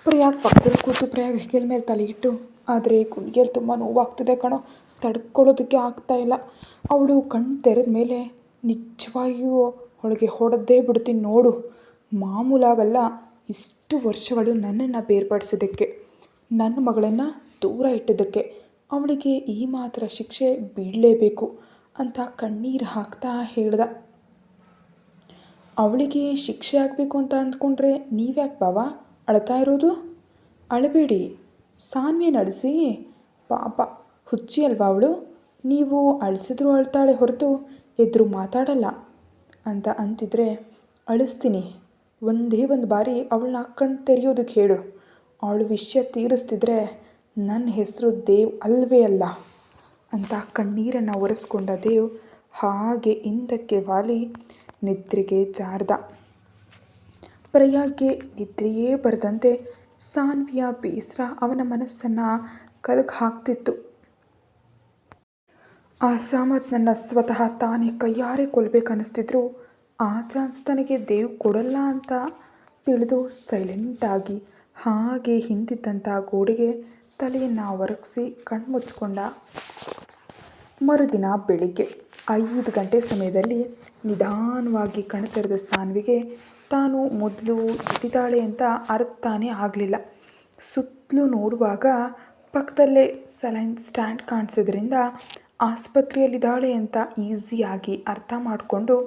ಪ್ರಿಯಾಗ್ ಪಕ್ಕದಲ್ಲಿ ಕೂತು ಪ್ರಿಯಾಗ್ ಹೆಗಲ ಮೇಲೆ ತಲೆ ಇಟ್ಟು, ಆದರೆ ಕುಣಿಗೆಯಲ್ಲಿ ತುಂಬ ನೋವಾಗ್ತಿದೆ ಕಣೋ, ತಡ್ಕೊಳ್ಳೋದಕ್ಕೆ ಆಗ್ತಾ ಇಲ್ಲ. ಅವಳು ಕಣ್ಣು ತೆರೆದ ಮೇಲೆ ನಿಜವಾಗಿಯೂ ಅವಳಿಗೆ ಹೊಡೆದೇ ಬಿಡ್ತೀನಿ ನೋಡು. ಮಾಮೂಲಾಗಲ್ಲ. ಇಷ್ಟು ವರ್ಷಗಳು ನನ್ನನ್ನು ಬೇರ್ಪಡಿಸಿದ್ದಕ್ಕೆ, ನನ್ನ ಮಗಳನ್ನು ದೂರ ಇಟ್ಟಿದ್ದಕ್ಕೆ ಅವಳಿಗೆ ಈ ಮಾತ್ರ ಶಿಕ್ಷೆ ಬೀಳಲೇಬೇಕು ಅಂತ ಕಣ್ಣೀರು ಹಾಕ್ತಾ ಹೇಳ್ದ. ಅವಳಿಗೆ ಶಿಕ್ಷೆ ಆಗಬೇಕು ಅಂತ ಅಂದ್ಕೊಂಡ್ರೆ ನೀವ್ಯಾಕೆ ಬಾವ ಅಳ್ತಾ ಇರೋದು? ಅಳಬೇಡಿ, ಸಾನ್ವಿಯನ್ನು ಅಳಿಸಿ. ಪಾಪ ಹುಚ್ಚಿ ಅಲ್ವಾ ಅವಳು, ನೀವು ಅಳಿಸಿದ್ರೂ ಅಳ್ತಾಳೆ ಹೊರತು ಎದುರು ಮಾತಾಡಲ್ಲ ಅಂತ ಅಂತಿದ್ರೆ ಅಳಿಸ್ತೀನಿ. ಒಂದೇ ಒಂದು ಬಾರಿ ಅವಳನ್ನ ಕಣ್ಣು ತೆರೆಯೋದಕ್ಕೆ ಹೇಳು. ಅವಳು ವಿಷಯ ತೀರಿಸ್ತಿದ್ರೆ ನನ್ನ ಹೆಸರು ದೇವ್ ಅಲ್ವೇ ಅಲ್ಲ ಅಂತ ಕಣ್ಣೀರನ್ನು ಒರೆಸ್ಕೊಂಡ ದೇವ್ ಹಾಗೆ ಹಿಂದಕ್ಕೆ ವಾಲಿ ನಿದ್ರೆಗೆ ಜಾರ್ದ. ಪ್ರಿಯಾಗೆ ನಿದ್ರೆಯೇ ಬರದಂತೆ ಸಾನ್ವಿಯ ಬೇಸರ ಅವನ ಮನಸ್ಸನ್ನು ಕಲಕ ಹಾಕ್ತಿತ್ತು. ಆ ಸಾಮತ್ನನ್ನು ಸ್ವತಃ ತಾನೇ ಕೈಯಾರೆ ಕೊಲ್ಲಬೇಕನ್ನಿಸ್ತಿದ್ರು ಆ ಚಾನ್ಸ್ ತನಗೆ ದೇವ್ ಕೊಡಲ್ಲ ಅಂತ ತಿಳಿದು ಸೈಲೆಂಟಾಗಿ ಹಾಗೆ ಹಿಂದಿದ್ದಂಥ ಗೋಡೆಗೆ ತಲೆಯನ್ನು ಒರಗಿಸಿ ಕಣ್ಮುಚ್ಕೊಂಡ. ಮರುದಿನ ಬೆಳಿಗ್ಗೆ 5 ಗಂಟೆ ಸಮಯದಲ್ಲಿ ನಿಧಾನವಾಗಿ ಕಣ್ತೆರೆದ ಸಾನ್ವಿಗೆ ತಾನು ಮೊದಲು ಎದ್ದಿದ್ದಾಳೆ ಅಂತ ಅರ್ಥನೇ ಆಗಲಿಲ್ಲ. ಸುತ್ತಲೂ ನೋಡುವಾಗ ಪಕ್ಕದಲ್ಲೇ ಸಲೈನ್ ಸ್ಟ್ಯಾಂಡ್ ಕಾಣಿಸಿದ್ರಿಂದ ಆಸ್ಪತ್ರೆಯಲ್ಲಿದ್ದಾಳೆ ಅಂತ ಈಸಿಯಾಗಿ ಅರ್ಥ ಮಾಡಿಕೊಂಡು,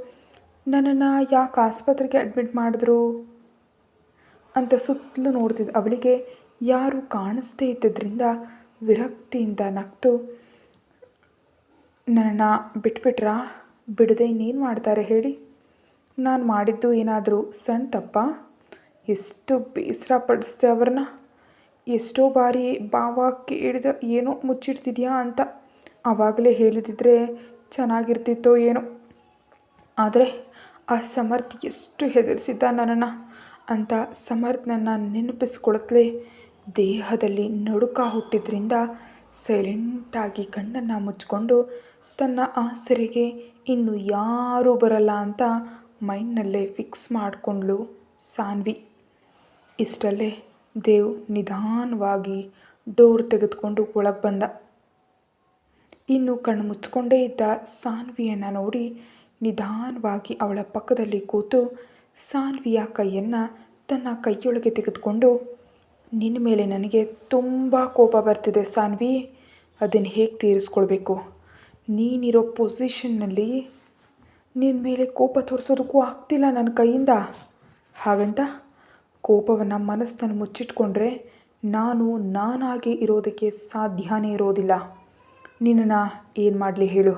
ನನ್ನನ್ನು ಯಾಕೆ ಆಸ್ಪತ್ರೆಗೆ ಅಡ್ಮಿಟ್ ಮಾಡಿದ್ರು ಅಂತ ಸುತ್ತಲೂ ನೋಡ್ತಿದ್ದ ಅವಳಿಗೆ ಯಾರೂ ಕಾಣಿಸ್ದೇ ಇದ್ದದ್ರಿಂದ ವಿರಕ್ತಿಯಿಂದ ನಕ್ತು, ನನ್ನನ್ನು ಬಿಟ್ಬಿಟ್ರಾ? ಬಿಡದೆ ಇನ್ನೇನು ಮಾಡ್ತಾರೆ ಹೇಳಿ? ನಾನು ಮಾಡಿದ್ದು ಏನಾದರೂ ಸಣ್ಣ ತಪ್ಪ? ಎಷ್ಟು ಬೇಸರ ಪಡಿಸ್ದೆ ಅವ್ರನ್ನ. ಎಷ್ಟೋ ಬಾರಿ ಬಾವ ಕೇಳಿದ ಏನೋ ಮುಚ್ಚಿಡ್ತಿದ್ಯಾ ಅಂತ. ಆವಾಗಲೇ ಹೇಳಿದಿದ್ರೆ ಚೆನ್ನಾಗಿರ್ತಿತ್ತೋ ಏನೋ. ಆದರೆ ಆ ಸಮರ್ಥ್ ಎಷ್ಟು ಹೆದರಿಸಿದ್ದ ನನ್ನನ್ನು ಅಂತ ಸಮರ್ಥ್ನನ್ನು ನೆನಪಿಸ್ಕೊಳತ್ಲೇ ದೇಹದಲ್ಲಿ ನಡುಕ ಹುಟ್ಟಿದ್ರಿಂದ ಸೈಲೆಂಟಾಗಿ ಕಣ್ಣನ್ನು ಮುಚ್ಕೊಂಡು ತನ್ನ ಆಸರೆಗೆ ಇನ್ನು ಯಾರೂ ಬರಲ್ಲ ಅಂತ ಮೈಂಡ್ನಲ್ಲೇ ಫಿಕ್ಸ್ ಮಾಡಿಕೊಂಡ್ಳು ಸಾನ್ವಿ. ಇಷ್ಟರಲ್ಲೇ ದೇವ್ ನಿಧಾನವಾಗಿ ಡೋರ್ ತೆಗೆದುಕೊಂಡು ಒಳಗೆ ಬಂದ. ಇನ್ನು ಕಣ್ಣು ಮುಚ್ಕೊಂಡೇ ಇದ್ದ ಸಾನ್ವಿಯನ್ನು ನೋಡಿ ನಿಧಾನವಾಗಿ ಅವಳ ಪಕ್ಕದಲ್ಲಿ ಕೂತು ಸಾನ್ವಿಯ ಕೈಯನ್ನು ತನ್ನ ಕೈಯೊಳಗೆ ತೆಗೆದುಕೊಂಡು, ನಿನ್ನ ಮೇಲೆ ನನಗೆ ತುಂಬ ಕೋಪ ಬರ್ತಿದೆ ಸಾನ್ವಿ. ಅದನ್ನು ಹೇಗೆ ತೀರಿಸ್ಕೊಳ್ಬೇಕು? ನೀನಿರೋ ಪೊಸಿಷನ್ನಲ್ಲಿ ನಿನ್ನ ಮೇಲೆ ಕೋಪ ತೋರಿಸೋದಕ್ಕೂ ಆಗ್ತಿಲ್ಲ ನನ್ನ ಕೈಯಿಂದ. ಹಾಗಂತ ಕೋಪವನ್ನು ಮನಸ್ಸನ್ನು ಮುಚ್ಚಿಟ್ಕೊಂಡ್ರೆ ನಾನು ನಾನಾಗಿ ಇರೋದಕ್ಕೆ ಸಾಧ್ಯನೇ ಇರೋದಿಲ್ಲ. ನಿನ್ನನ್ನು ಏನು ಮಾಡಲಿ ಹೇಳು?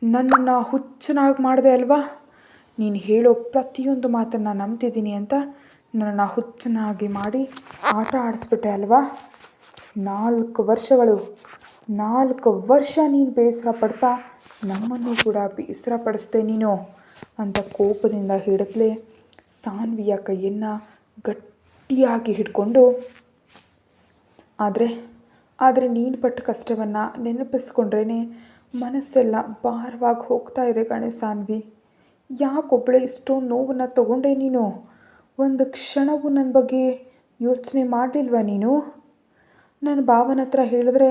ನನ್ನನ್ನು ಹುಚ್ಚನಾಗಿ ಮಾಡಿದೆ ಅಲ್ವಾ? ನೀನು ಹೇಳೋ ಪ್ರತಿಯೊಂದು ಮಾತನ್ನು ನಂಬ್ತಿದ್ದೀನಿ ಅಂತ ನನ್ನನ್ನು ಹುಚ್ಚನಾಗಿ ಮಾಡಿ ಆಟ ಆಡಿಸ್ಬಿಟ್ಟೆ ಅಲ್ವಾ? 4 ವರ್ಷ ನೀನು ಬೇಸರ ಪಡ್ತಾ ನಮ್ಮನ್ನು ಕೂಡ ಬೇಸರ ಪಡಿಸ್ದೆ ನೀನು ಅಂತ ಕೋಪದಿಂದ ಹಿಡಿದ್ಲೇ ಸಾನ್ವಿಯ ಕೈಯನ್ನು ಗಟ್ಟಿಯಾಗಿ ಹಿಡ್ಕೊಂಡು, ಆದರೆ ನೀನು ಪಟ್ಟ ಕಷ್ಟವನ್ನು ನೆನಪಿಸ್ಕೊಂಡ್ರೇ ಮನಸ್ಸೆಲ್ಲ ಭಾರವಾಗಿ ಹೋಗ್ತಾ ಇದೆ ಕಣೆ ಸಾನ್ವಿ. ಯಾಕೊಬ್ಬಳೆ ಇಷ್ಟೊಂದು ನೋವನ್ನು ತಗೊಂಡೆ ನೀನು? ಒಂದು ಕ್ಷಣವೂ ನನ್ನ ಬಗ್ಗೆ ಯೋಚನೆ ಮಾಡಲಿಲ್ವ ನೀನು? ನನ್ನ ಭಾವನ ಹತ್ರ ಹೇಳಿದ್ರೆ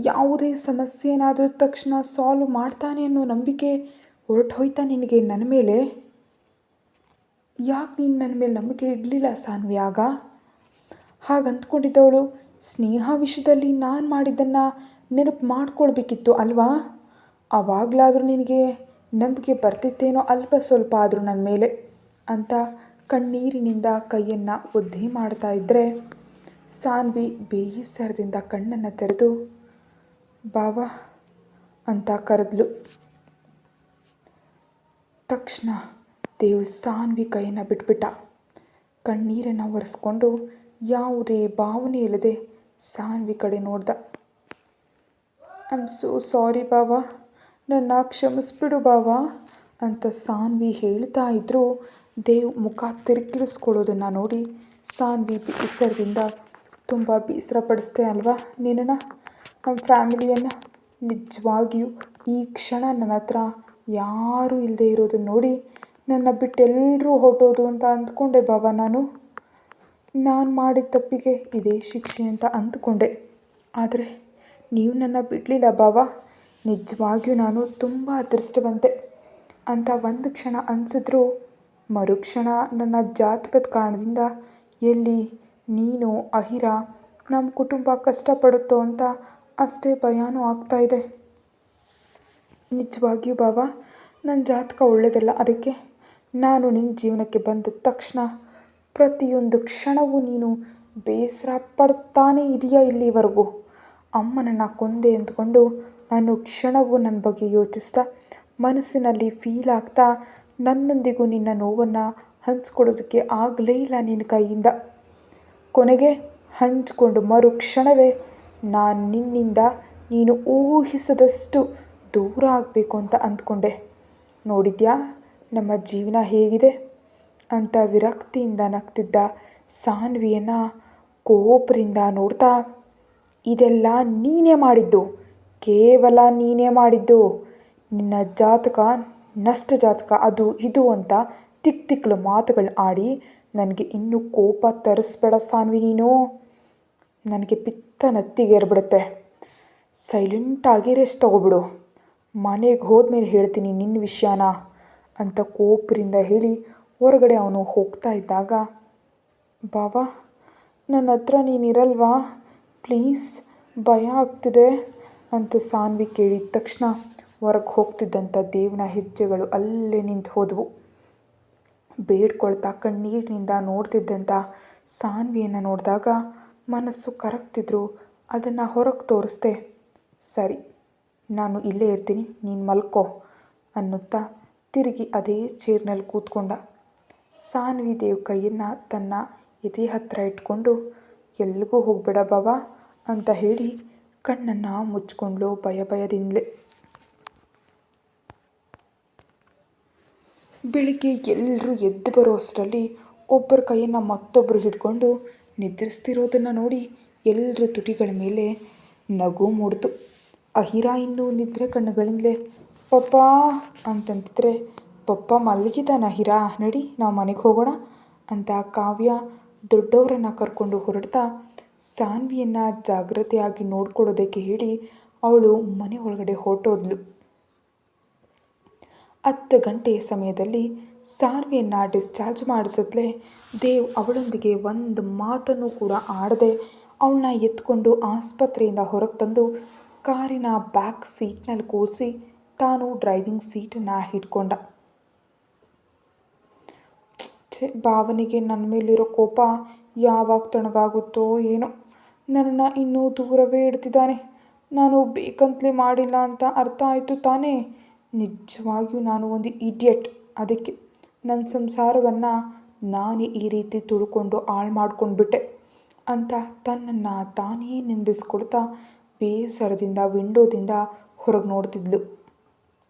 ಯಾವುದೇ ಸಮಸ್ಯೆ ಏನಾದರೂ ತಕ್ಷಣ ಸಾಲ್ವ್ ಮಾಡ್ತಾನೆ ಅನ್ನೋ ನಂಬಿಕೆ ಹೊರಟೋಯ್ತಾ ನಿನಗೆ ನನ್ನ ಮೇಲೆ? ಯಾಕೆ ನೀನು ನನ್ನ ಮೇಲೆ ನಂಬಿಕೆ ಇಡಲಿಲ್ಲ ಸಾನ್ವಿ ಆಗ? ಹಾಗಂದ್ಕೊಂಡಿದ್ದವಳು ಸ್ನೇಹ ವಿಷಯದಲ್ಲಿ ನಾನು ಮಾಡಿದ್ದನ್ನು ನೆನಪು ಮಾಡ್ಕೊಳ್ಬೇಕಿತ್ತು ಅಲ್ವಾ? ಆವಾಗಲಾದರೂ ನಿನಗೆ ನಂಬಿಕೆ ಬರ್ತಿತ್ತೇನೋ ಅಲ್ಪ ಸ್ವಲ್ಪ ಆದರೂ ನನ್ನ ಮೇಲೆ ಅಂತ ಕಣ್ಣೀರಿನಿಂದ ಕೈಯನ್ನು ಒದ್ದೆ ಮಾಡ್ತಾ ಇದ್ದರೆ ಸಾನ್ವಿ ಬೇಸರದಿಂದ ಕಣ್ಣನ್ನು ತೆರೆದು ಬಾವ ಅಂತ ಕರೆದ್ಲು. ತಕ್ಷಣ ದೇವ್ ಸಾನ್ವಿ ಕೈಯನ್ನು ಬಿಟ್ಬಿಟ್ಟ. ಕಣ್ಣೀರನ್ನು ಒರೆಸ್ಕೊಂಡು ಯಾವುದೇ ಭಾವನೆ ಇಲ್ಲದೆ ಸಾನ್ವಿ ಕಡೆ ನೋಡ್ದ. ಐ ಆಮ್ ಸೋ ಸಾರಿ ಬಾವ, ನನ್ನ ಕ್ಷಮಿಸ್ಬಿಡು ಬಾವ ಅಂತ ಸಾನ್ವಿ ಹೇಳ್ತಾ ಇದ್ದರೂ ದೇವ್ ಮುಖ ತಿರುಗಿಸ್ಕೊಳ್ಳೋದನ್ನು ನೋಡಿ ಸಾನ್ವಿ ಬೇಸರದಿಂದ, ತುಂಬ ಬೇಸರ ಪಡಿಸ್ದೆ ಅಲ್ವಾ ನಿನ್ನನ್ನು, ನಮ್ಮ ಫ್ಯಾಮಿಲಿಯನ್ನು? ನಿಜವಾಗಿಯೂ ಈ ಕ್ಷಣ ನನ್ನ ಹತ್ರ ಯಾರೂ ಇಲ್ಲದೆ ಇರೋದನ್ನು ನೋಡಿ ನನ್ನ ಬಿಟ್ಟೆಲ್ಲರೂ ಹೊರಟೋದು ಅಂತ ಅಂದ್ಕೊಂಡೆ ಬಾವ ನಾನು. ನಾನು ಮಾಡಿದ ತಪ್ಪಿಗೆ ಇದೇ ಶಿಕ್ಷೆ ಅಂತ ಅಂದುಕೊಂಡೆ. ಆದರೆ ನೀವು ನನ್ನ ಬಿಡಲಿಲ್ಲ ಬಾವ. ನಿಜವಾಗಿಯೂ ನಾನು ತುಂಬ ಅದೃಷ್ಟವಂತೆ ಅಂತ ಒಂದು ಕ್ಷಣ ಅನಿಸಿದ್ರು, ಮರುಕ್ಷಣ ನನ್ನ ಜಾತಕದ ಕಾರಣದಿಂದ ಎಲ್ಲಿ ನೀನು ಅಹಿರ ನಮ್ಮ ಕುಟುಂಬ ಕಷ್ಟಪಡುತ್ತೋ ಅಂತ ಅಷ್ಟೇ ಭಯನೂ ಆಗ್ತಾಯಿದೆ. ನಿಜವಾಗಿಯೂ ಬಾವ, ನನ್ನ ಜಾತಕ ಒಳ್ಳೆಯದಲ್ಲ. ಅದಕ್ಕೆ ನಾನು ನಿನ್ನ ಜೀವನಕ್ಕೆ ಬಂದ ತಕ್ಷಣ ಪ್ರತಿಯೊಂದು ಕ್ಷಣವೂ ನೀನು ಬೇಸರ ಪಡ್ತಾನೇ ಇದೆಯಾ ಇಲ್ಲಿವರೆಗೂ. ಅಮ್ಮನನ್ನು ಕೊಂದೆ ಅಂದ್ಕೊಂಡು ನಾನು ಕ್ಷಣವೂ ನನ್ನ ಬಗ್ಗೆ ಯೋಚಿಸ್ತಾ ಮನಸ್ಸಿನಲ್ಲಿ ಫೀಲ್ ಆಗ್ತಾ ನನ್ನೊಂದಿಗೂ ನಿನ್ನ ನೋವನ್ನು ಹಂಚ್ಕೊಳ್ಳೋದಕ್ಕೆ ಆಗಲೇ ಇಲ್ಲ ನಿನ್ನ ಕೈಯಿಂದ. ಕೊನೆಗೆ ಹಂಚಿಕೊಂಡು ಮರುಕ್ಷಣವೇ ನಾನು ನಿನ್ನಿಂದ ನೀನು ಊಹಿಸದಷ್ಟು ದೂರ ಆಗಬೇಕು ಅಂತ ಅಂದ್ಕೊಂಡೆ. ನೋಡಿದ್ಯಾ ನಮ್ಮ ಜೀವನ ಹೇಗಿದೆ ಅಂತ ವಿರಕ್ತಿಯಿಂದ ನಗ್ತಿದ್ದ ಸಾನ್ವಿಯನ್ನು ಕೋಪದಿಂದ ನೋಡ್ತಾ, ಇದೆಲ್ಲ ನೀನೇ ಮಾಡಿದ್ದು, ಕೇವಲ ನೀನೇ ಮಾಡಿದ್ದು. ನಿನ್ನ ಜಾತಕ ನಷ್ಟ ಜಾತಕ, ಅದು ಇದು ಅಂತ ತಿಕ್ಲು ಮಾತುಗಳು ಆಡಿ ನನಗೆ ಇನ್ನೂ ಕೋಪ ತರಿಸ್ಬೇಡ ಸಾನ್ವಿ ನೀನು. ನನಗೆ ಪಿತ್ತ ನತ್ತಿಗೇರ್ಬಿಡುತ್ತೆ. ಸೈಲೆಂಟಾಗಿ ರೆಸ್ಟ್ ತಗೋಬಿಡು. ಮನೆಗೆ ಹೋದ್ಮೇಲೆ ಹೇಳ್ತೀನಿ ನಿನ್ನ ವಿಷಯನ ಅಂತ ಕೋಪದಿಂದ ಹೇಳಿ ಹೊರಗಡೆ ಅವನು ಹೋಗ್ತಾ ಇದ್ದಾಗ, ಬಾವಾ ನನ್ನ ಹತ್ರ ನೀನಿರಲ್ವಾ ಪ್ಲೀಸ್, ಭಯ ಆಗ್ತಿದೆ ಅಂತ ಸಾನ್ವಿ ಕೇಳಿದ ತಕ್ಷಣ ಹೊರಗೆ ಹೋಗ್ತಿದ್ದಂಥ ದೇವನ ಹೆಜ್ಜೆಗಳು ಅಲ್ಲೇ ನಿಂತು ಹೋದವು. ಬೇಡ್ಕೊಳ್ತಾ ಕಣ್ಣೀರಿನಿಂದ ನೋಡ್ತಿದ್ದಂಥ ಸಾನ್ವಿಯನ್ನು ನೋಡಿದಾಗ ಮನಸ್ಸು ಕರಗ್ತಿದ್ರು. ಅದನ್ನು ಹೊರಗೆ ತೋರಿಸ್ದೆ. ಸರಿ, ನಾನು ಇಲ್ಲೇ ಇರ್ತೀನಿ, ನೀನು ಮಲ್ಕೋ ಅನ್ನುತ್ತಾ ತಿರುಗಿ ಅದೇ ಚೇರ್ನಲ್ಲಿ ಕೂತ್ಕೊಂಡ. ಸಾನ್ವಿ ದೇವ್ ಕೈಯನ್ನು ತನ್ನ ಎದೆ ಹತ್ತಿರ ಇಟ್ಕೊಂಡು, ಎಲ್ಲಿಗೂ ಹೋಗಬೇಡ ಬಾವ ಅಂತ ಹೇಳಿ ಕಣ್ಣನ್ನು ಮುಚ್ಕೊಂಡ್ಳು ಭಯದಿಂದಲೇ. ಬೆಳಿಗ್ಗೆ ಎಲ್ಲರೂ ಎದ್ದು ಬರೋ ಅಷ್ಟರಲ್ಲಿ ಒಬ್ಬರ ಕೈಯನ್ನು ಮತ್ತೊಬ್ಬರು ಹಿಡ್ಕೊಂಡು ನಿದ್ರಿಸ್ತಿರೋದನ್ನು ನೋಡಿ ಎಲ್ಲರ ತುಟಿಗಳ ಮೇಲೆ ನಗು ಮೂಡಿತು. ಅಹಿರ ಇನ್ನೂ ನಿದ್ರೆ ಕಣ್ಣುಗಳಿಂದಲೇ ಪಪ್ಪ ಅಂತಂತಿದ್ರೆ, ಪಪ್ಪ ಮಲಗಿದಾನ ಅಹಿರ, ನಡಿ ನಾವು ಮನೆಗೆ ಹೋಗೋಣ ಅಂತ ಕಾವ್ಯ ದೊಡ್ಡವರನ್ನು ಕರ್ಕೊಂಡು ಹೊರಡ್ತಾ ಸಾನ್ವಿಯನ್ನು ಜಾಗ್ರತೆಯಾಗಿ ನೋಡ್ಕೊಳ್ಳೋದಕ್ಕೆ ಹೇಳಿ ಅವಳು ಮನೆ ಒಳಗಡೆ ಹೊರಟೋದ್ಲು. 10 ಗಂಟೆಯ ಸಮಯದಲ್ಲಿ ಸಾನ್ವಿಯನ್ನು ಡಿಸ್ಚಾರ್ಜ್ ಮಾಡಿಸಿದ್ಲೇ ದೇವ್ ಅವಳೊಂದಿಗೆ ಒಂದು ಮಾತನ್ನು ಕೂಡ ಆಡದೆ ಅವಳನ್ನ ಎತ್ಕೊಂಡು ಆಸ್ಪತ್ರೆಯಿಂದ ಹೊರಗೆ ತಂದು ಕಾರಿನ ಬ್ಯಾಕ್ ಸೀಟ್ನಲ್ಲಿ ಕೂರಿಸಿ ತಾನು ಡ್ರೈವಿಂಗ್ ಸೀಟನ್ನು ಹಿಡ್ಕೊಂಡ. ಭಾವನೆಗೆ ನನ್ನ ಮೇಲಿರೋ ಕೋಪ ಯಾವಾಗ ತಣ್ಣಗಾಗುತ್ತೋ ಏನೋ. ನನ್ನನ್ನು ಇನ್ನೂ ದೂರವೇ ಇಡ್ತಿದ್ದಾನೆ. ನಾನು ಬೇಕಂತಲೇ ಮಾಡಿಲ್ಲ ಅಂತ ಅರ್ಥ ಆಯಿತು ತಾನೇ. ನಿಜವಾಗಿಯೂ ನಾನು ಒಂದು ಇಡಿಯಟ್. ಅದಕ್ಕೆ ನನ್ನ ಸಂಸಾರವನ್ನು ನಾನೇ ಈ ರೀತಿ ತುಳ್ಕೊಂಡು ಹಾಳು ಮಾಡ್ಕೊಂಡ್ಬಿಟ್ಟೆ ಅಂತ ತನ್ನನ್ನು ತಾನೇ ನಿಂದಿಸ್ಕೊಳ್ತಾ ಬೇಸರದಿಂದ ವಿಂಡೋದಿಂದ ಹೊರಗೆ ನೋಡ್ತಿದ್ಲು.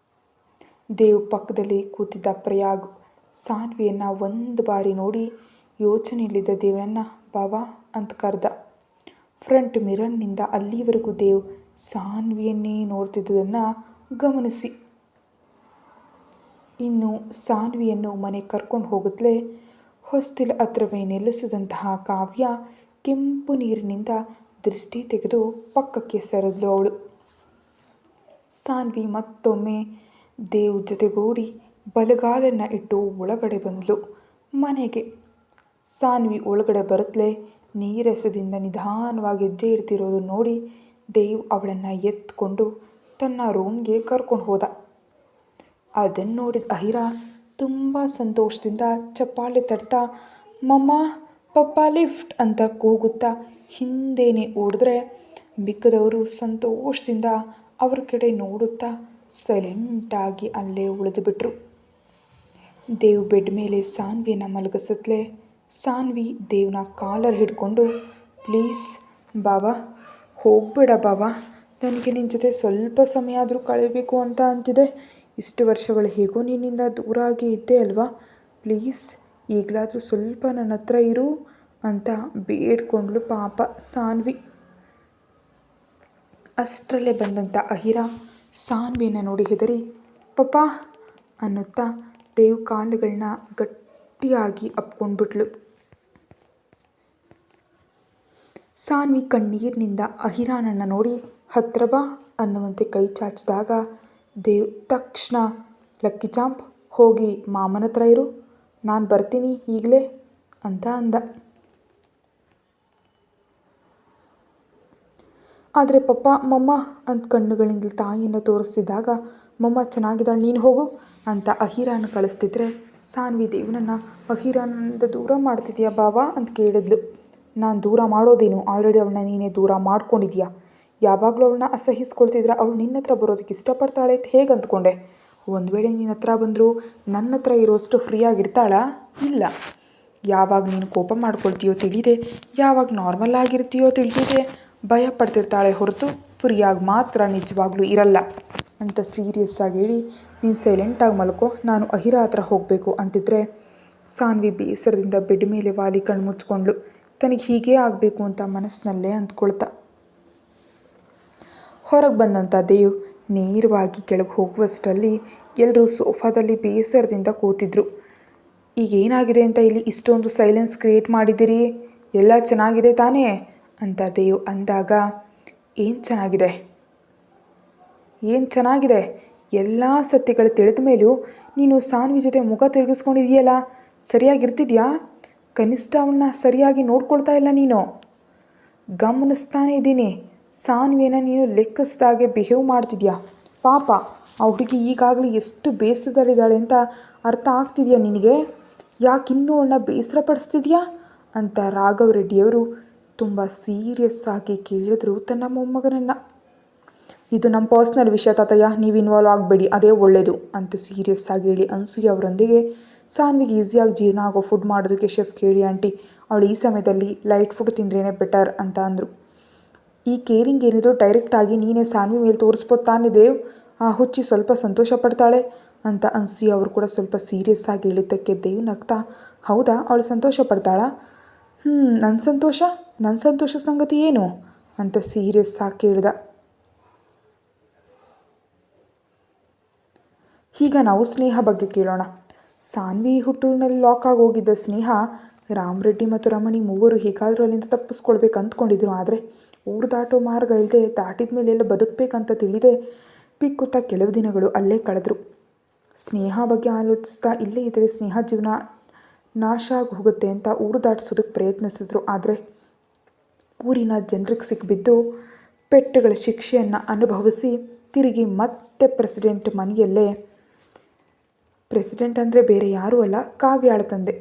ದೇವ್ ಪಕ್ಕದಲ್ಲಿ ಕೂತಿದ್ದ ಪ್ರಯಾಗ್ ಸಾನ್ವಿಯನ್ನು ಒಂದು ಬಾರಿ ನೋಡಿ ಯೋಚನೆಯಲ್ಲಿದ್ದ ದೇವನನ್ನು ಬಾವಾ ಅಂತ ಕರೆದ. ಫ್ರಂಟ್ ಮಿರರ್ನಿಂದ ಅಲ್ಲಿವರೆಗೂ ದೇವ್ ಸಾನ್ವಿಯನ್ನೇ ನೋಡ್ತಿದ್ದದನ್ನು ಗಮನಿಸಿ ಇನ್ನು ಸಾನ್ವಿಯನ್ನು ಮನೆಗೆ ಕರ್ಕೊಂಡು ಹೋಗುತ್ತಲೇ ಹೊಸ್ತಿಲ ಹತ್ರವೇ ನೆಲೆಸಿದಂತಹ ಕಾವ್ಯ ಕೆಂಪು ನೀರಿನಿಂದ ದೃಷ್ಟಿ ತೆಗೆದು ಪಕ್ಕಕ್ಕೆ ಸರಿದ್ಲು ಅವಳು. ಸಾನ್ವಿ ಮತ್ತೊಮ್ಮೆ ದೇವ್ ಜೊತೆಗೂಡಿ ಬಲಗಾಲನ್ನು ಇಟ್ಟು ಒಳಗಡೆ ಬಂದಳು ಮನೆಗೆ. ಸಾನ್ವಿ ಒಳಗಡೆ ಬರುತ್ತಲೇ ನೀರಸದಿಂದ ನಿಧಾನವಾಗಿ ಹೆಜ್ಜೆ ಇಡ್ತಿರೋದು ನೋಡಿ ದೇವ್ ಅವಳನ್ನು ಎತ್ಕೊಂಡು ತನ್ನ ರೂಮ್ಗೆ ಕರ್ಕೊಂಡು ಹೋದ. ಅದನ್ನು ನೋಡಿದ ಅಹಿರ ತುಂಬ ಸಂತೋಷದಿಂದ ಚಪ್ಪಾಳೆ ತಟ್ತಾ ಮಮ್ಮ ಪಪ್ಪ ಲಿಫ್ಟ್ ಅಂತ ಕೂಗುತ್ತಾ ಹಿಂದೇನೆ ಓಡಿದ್ರೆ ಮಿಕ್ಕದವರು ಸಂತೋಷದಿಂದ ಅವ್ರ ಕಡೆ ನೋಡುತ್ತಾ ಸೈಲೆಂಟಾಗಿ ಅಲ್ಲೇ ಉಳಿದುಬಿಟ್ರು. ದೇವ್ ಬೆಡ್ ಮೇಲೆ ಸಾನ್ವಿಯನ್ನು ಮಲಗಿಸುತ್ತಲೇ ಸಾನ್ವಿ ದೇವ್ನ ಕಾಲರ್ ಹಿಡ್ಕೊಂಡು, ಪ್ಲೀಸ್ ಬಾವಾ ಹೋಗಬೇಡ ಬಾವಾ, ನನಗೆ ನಿನ್ನ ಜೊತೆ ಸ್ವಲ್ಪ ಸಮಯ ಆದರೂ ಕಳೆಯಬೇಕು ಅಂತ ಅಂತಿದೆ. ಇಷ್ಟು ವರ್ಷಗಳು ಹೇಗೋ ನಿನ್ನಿಂದ ದೂರ ಆಗಿ ಇದ್ದೆ ಅಲ್ವಾ, ಪ್ಲೀಸ್ ಈಗಲಾದರೂ ಸ್ವಲ್ಪ ನನ್ನ ಹತ್ರ ಇರು ಅಂತ ಬೇಡ್ಕೊಂಡ್ಳು ಪಾಪ ಸಾನ್ವಿ. ಅಷ್ಟರಲ್ಲೇ ಬಂದಂಥ ಅಹಿರ ಸಾನ್ವಿಯನ್ನು ನೋಡಿ ಹೆದರಿ ಪಪ್ಪ ಅನ್ನುತ್ತಾ ದೇವ್ ಕಾಲುಗಳನ್ನ ಗಟ್ಟಿಯಾಗಿ ಅಪ್ಕೊಂಡ್ಬಿಟ್ಲು. ಸಾನ್ವಿ ಕಣ್ಣೀರಿನಿಂದ ಅಹಿರಾನನ್ನು ನೋಡಿ ಹತ್ರ ಬಾ ಅನ್ನುವಂತೆ ಕೈ ಚಾಚಿದಾಗ ದೇವ್ ತಕ್ಷಣ ಲಕ್ಕಿ ಚಾಂಪ್ ಹೋಗಿ ಮಾಮನ ಹತ್ರ ಇರು, ನಾನು ಬರ್ತೀನಿ ಈಗಲೇ ಅಂತ ಅಂದ. ಆದರೆ ಪಪ್ಪ ಮಮ್ಮ ಅಂತ ಕಣ್ಣುಗಳಿಂದ ತಾಯಿಯನ್ನು ತೋರಿಸ್ತಿದ್ದಾಗ ಮಮ್ಮ ಚೆನ್ನಾಗಿದ್ದಾಳೆ ನೀನು ಹೋಗು ಅಂತ ಅಹಿರಾನ ಕಳಿಸ್ತಿದ್ರೆ ಸಾನ್ವಿ ದೇವನನ್ನು ಅಹಿರಾನಿಂದ ದೂರ ಮಾಡ್ತಿದ್ಯಾ ಬಾವಾ ಅಂತ ಕೇಳಿದ್ಲು. ನಾನು ದೂರ ಮಾಡೋದೇನು, ಆಲ್ರೆಡಿ ಅವಳನ್ನ ನೀನೇ ದೂರ ಮಾಡ್ಕೊಂಡಿದ್ಯಾ. ಯಾವಾಗಲೂ ಅವಳನ್ನ ಅಸಹಿಸ್ಕೊಳ್ತಿದ್ರೆ ಅವಳು ನಿನ್ನ ಹತ್ರ ಬರೋದಕ್ಕೆ ಇಷ್ಟಪಡ್ತಾಳೆ ಅಂತ ಹೇಗೆ ಅಂದ್ಕೊಂಡೆ. ಒಂದು ವೇಳೆ ನಿನ್ನ ಹತ್ರ ಬಂದರೂ ನನ್ನ ಹತ್ರ ಇರೋಷ್ಟು ಫ್ರೀಯಾಗಿರ್ತಾಳಾ? ಇಲ್ಲ. ಯಾವಾಗ ನೀನು ಕೋಪ ಮಾಡ್ಕೊಳ್ತೀಯೋ ತಿಳಿದೆ, ಯಾವಾಗ ನಾರ್ಮಲ್ ಆಗಿರ್ತೀಯೋ ತಿಳಿದಿದೆ ಭಯ ಪಡ್ತಿರ್ತಾಳೆ ಹೊರತು ಫ್ರೀಯಾಗಿ ಮಾತ್ರ ನಿಜವಾಗ್ಲೂ ಇರಲ್ಲ ಅಂತ ಸೀರಿಯಸ್ ಆಗಿ ಹೇಳಿ ನೀನು ಸೈಲೆಂಟಾಗಿ ಮಲ್ಕೋ, ನಾನು ಅಹಿರಾ ಹತ್ರ ಹೋಗಬೇಕು ಅಂತಿದ್ರೆ ಸಾನ್ವಿ ಬೇಸರದಿಂದ ಬೆಡ್ ಮೇಲೆ ವಾಲಿ ಕಣ್ಣು ಮುಚ್ಕೊಂಡ್ಳು. ತನಗೆ ಹೀಗೇ ಆಗಬೇಕು ಅಂತ ಮನಸ್ಸಿನಲ್ಲೇ ಅಂದ್ಕೊಳ್ತಾ ಹೊರಗೆ ಬಂದಂಥ ದೇವ್ ನೇರವಾಗಿ ಕೆಳಗೆ ಹೋಗುವಷ್ಟರಲ್ಲಿ ಎಲ್ಲರೂ ಸೋಫಾದಲ್ಲಿ ಬೇಸರದಿಂದ ಕೂತಿದ್ರು. ಈಗ ಏನಾಗಿದೆ ಅಂತ ಇಲ್ಲಿ ಇಷ್ಟೊಂದು ಸೈಲೆನ್ಸ್ ಕ್ರಿಯೇಟ್ ಮಾಡಿದ್ದೀರಿ, ಎಲ್ಲ ಚೆನ್ನಾಗಿದೆ ತಾನೇ ಅಂತ ದೇವ್ ಅಂದಾಗ ಏನು ಚೆನ್ನಾಗಿದೆ, ಎಲ್ಲ ಸತ್ಯಗಳು ತಿಳಿದ ಮೇಲೂ ನೀನು ಸಾನ್ವಿ ಜೊತೆ ಮುಖ ತಿರುಗಿಸ್ಕೊಂಡಿದೆಯಲ್ಲ, ಸರಿಯಾಗಿರ್ತಿದ್ಯಾ? ಕನಿಷ್ಠ ಅವಳನ್ನ ಸರಿಯಾಗಿ ನೋಡ್ಕೊಳ್ತಾ ಇಲ್ಲ ನೀನು. ಗಮನಿಸ್ತಾನೇ ಇದ್ದೀನಿ, ಸಾನ್ವಿನ ನೀನು ಲೆಕ್ಕಿಸ್ದಾಗೆ ಬಿಹೇವ್ ಮಾಡ್ತಿದ್ಯಾ. ಪಾಪ ಆ ಹುಡುಗಿ ಈಗಾಗಲೇ ಎಷ್ಟು ಬೇಸರದಲ್ಲಿದ್ದಾಳೆ ಅಂತ ಅರ್ಥ ಆಗ್ತಿದೆಯಾ ನಿನಗೆ? ಯಾಕಿನ್ನೂ ಅವಳನ್ನ ಬೇಸರ ಪಡಿಸ್ತಿದ್ಯಾ ಅಂತ ರಾಘವ್ ರೆಡ್ಡಿಯವರು ತುಂಬ ಸೀರಿಯಸ್ ಆಗಿ ಕೇಳಿದ್ರು ತನ್ನ ಮೊಮ್ಮಗನನ್ನು. ಇದು ನಮ್ಮ ಪರ್ಸ್ನಲ್ ವಿಷಯ ತಾತಯ್ಯ, ನೀವು ಇನ್ವಾಲ್ವ್ ಆಗಬೇಡಿ, ಅದೇ ಒಳ್ಳೆಯದು ಅಂತ ಸೀರಿಯಸ್ ಆಗಿ ಹೇಳಿ ಅನ್ಸೂಯ ಅವರೊಂದಿಗೆ ಸಾನ್ವಿಗೆ ಈಸಿಯಾಗಿ ಜೀರ್ಣ ಆಗೋ ಫುಡ್ ಮಾಡೋದಕ್ಕೆ ಶೆಫ್ ಕೇಳಿ ಆಂಟಿ, ಅವಳು ಈ ಸಮಯದಲ್ಲಿ ಲೈಟ್ ಫುಡ್ ತಿಂದ್ರೇ ಬೆಟರ್ ಅಂತ ಅಂದರು. ಈ ಕೇರಿಂಗ್ ಏನಿದ್ರು ಡೈರೆಕ್ಟಾಗಿ ನೀನೇ ಸಾನ್ವಿ ಮೇಲೆ ತೋರಿಸ್ಬೋದು ತಾನೇ ದೇವ್, ಆ ಹುಚ್ಚಿ ಸ್ವಲ್ಪ ಸಂತೋಷ ಪಡ್ತಾಳೆ ಅಂತ ಅನ್ಸೂಯ ಅವರು ಕೂಡ ಸ್ವಲ್ಪ ಸೀರಿಯಸ್ ಆಗಿ ಹೇಳಿದ್ದಕ್ಕೆ ದೇವ್ ನಗ್ತಾ ಹೌದಾ ಅವಳು ಸಂತೋಷ ಪಡ್ತಾಳಾ? ನನ್ನ ಸಂತೋಷ ಸಂಗತಿ ಏನು ಅಂತ ಸೀರಿಯಸ್ ಆಗಿ ಕೇಳಿದ. ಈಗ ನಾವು ಸ್ನೇಹ ಬಗ್ಗೆ ಕೇಳೋಣ. ಸಾನ್ವಿ ಹುಟ್ಟೂರಿನಲ್ಲಿ ಲಾಕ್ ಆಗಿ ಹೋಗಿದ್ದ ಸ್ನೇಹ ರಾಮ್ ರೆಡ್ಡಿ ಮತ್ತು ರಮಣಿ ಮೂವರು ಹೀಗಾದರೂ ಅಲ್ಲಿಂದ ತಪ್ಪಿಸ್ಕೊಳ್ಬೇಕು ಅಂದ್ಕೊಂಡಿದ್ರು. ಆದರೆ ಊರು ದಾಟೋ ಮಾರ್ಗ ಇಲ್ಲದೆ ದಾಟಿದ ಮೇಲೆ ಎಲ್ಲ ಬದುಕಬೇಕಂತ ತಿಳಿದೆ ಪಿಕ್ಕುತ್ತಾ ಕೆಲವು ದಿನಗಳು ಅಲ್ಲೇ ಕಳೆದ್ರು. ಸ್ನೇಹ ಬಗ್ಗೆ ಆಲೋಚಿಸ್ತಾ ಇಲ್ಲೇ ಇದ್ದರೆ ಸ್ನೇಹ ಜೀವನ ನಾಶ ಆಗಿ ಹೋಗುತ್ತೆ ಅಂತ ಊರು ದಾಟಿಸೋದಕ್ಕೆ ಪ್ರಯತ್ನಿಸಿದ್ರು. ಆದರೆ ಊರಿನ ಜನರಿಗೆ ಸಿಕ್ಕಿಬಿದ್ದು ಪೆಟ್ಟುಗಳ ಶಿಕ್ಷೆಯನ್ನು ಅನುಭವಿಸಿ ತಿರುಗಿ ಮತ್ತೆ ಪ್ರೆಸಿಡೆಂಟ್ ಮನೆಯಲ್ಲೇ, ಪ್ರೆಸಿಡೆಂಟ್ ಅಂದರೆ ಬೇರೆ ಯಾರೂ ಅಲ್ಲ ಕಾವ್ಯಾಳ ತಂದೆ,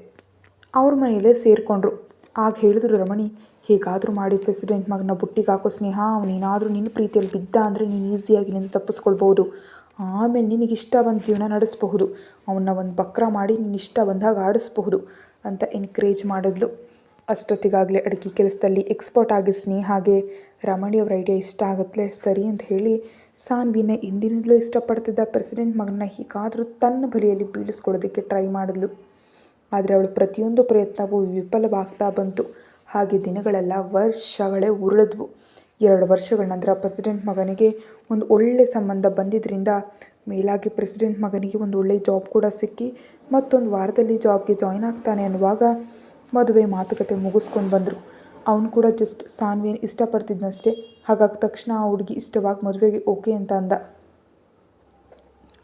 ಅವ್ರ ಮನೆಯಲ್ಲೇ ಸೇರಿಕೊಂಡ್ರು. ಆಗ ಹೇಳಿದ್ರು ರಮಣಿ, ಹೇಗಾದರೂ ಮಾಡಿ ಪ್ರೆಸಿಡೆಂಟ್ ಮಗನ ಬುಟ್ಟಿಗೆ ಹಾಕೋ ಸ್ನೇಹ, ಅವನೇನಾದರೂ ನಿನ್ನ ಪ್ರೀತಿಯಲ್ಲಿ ಬಿದ್ದ ಅಂದರೆ ನೀನು ಈಸಿಯಾಗಿ ನಿಂದು ತಪ್ಪಿಸ್ಕೊಳ್ಬೋದು, ಆಮೇಲೆ ನಿನಗಿಷ್ಟ ಬಂದ ಜೀವನ ನಡೆಸಬಹುದು, ಅವನ್ನ ಒಂದು ಬಕ್ರ ಮಾಡಿ ನೀನು ಇಷ್ಟ ಬಂದಾಗ ಆಡಿಸ್ಬಹುದು ಅಂತ ಎನ್ಕರೇಜ್ ಮಾಡಿದ್ಲು. ಅಷ್ಟೊತ್ತಿಗಾಗಲೇ ಅಡುಗೆ ಕೆಲಸದಲ್ಲಿ ಎಕ್ಸ್ಪರ್ಟ್ ಆಗಿ ಸ್ನೇಹಾಗೆ ರಮಣಿಯವ್ರ ಐಡಿಯಾ ಇಷ್ಟ ಆಗುತ್ತಲೇ ಸರಿ ಅಂತ ಹೇಳಿ ಸಾನ್ವಿನ ಎಂದಿನಿಂದಲೂ ಇಷ್ಟಪಡ್ತಿದ್ದ ಪ್ರೆಸಿಡೆಂಟ್ ಮಗನ ಹೀಗಾದರೂ ತನ್ನ ಬಲಿಯಲ್ಲಿ ಬೀಳಿಸ್ಕೊಳ್ಳೋದಕ್ಕೆ ಟ್ರೈ ಮಾಡಿದ್ಲು. ಆದರೆ ಅವಳ ಪ್ರತಿಯೊಂದು ಪ್ರಯತ್ನವೂ ವಿಫಲವಾಗ್ತಾ ಬಂತು. ಹಾಗೆ ದಿನಗಳೆಲ್ಲ ವರ್ಷಗಳೇ ಉರುಳಿದ್ವು. 2 ವರ್ಷಗಳ ನಂತರ ಪ್ರೆಸಿಡೆಂಟ್ ಮಗನಿಗೆ ಒಂದು ಒಳ್ಳೆ ಸಂಬಂಧ ಬಂದಿದ್ದರಿಂದ ಮೇಲಾಗಿ ಪ್ರೆಸಿಡೆಂಟ್ ಮಗನಿಗೆ ಒಂದು ಒಳ್ಳೆ ಜಾಬ್ ಕೂಡ ಸಿಕ್ಕಿ ಮತ್ತೊಂದು ವಾರದಲ್ಲಿ ಜಾಬ್ಗೆ ಜಾಯ್ನ್ ಆಗ್ತಾನೆ ಅನ್ನುವಾಗ ಮದುವೆ ಮಾತುಕತೆ ಮುಗಿಸ್ಕೊಂಡು ಬಂದರು. ಅವನು ಕೂಡ ಜಸ್ಟ್ ಸಾನ್ವಿಯನ್ನು ಇಷ್ಟಪಡ್ತಿದ್ನಷ್ಟೇ. ಹಾಗಾಗಿ ತಕ್ಷಣ ಆ ಹುಡುಗಿ ಇಷ್ಟವಾಗಿ ಮದುವೆಗೆ ಓಕೆ ಅಂತ ಅಂದ.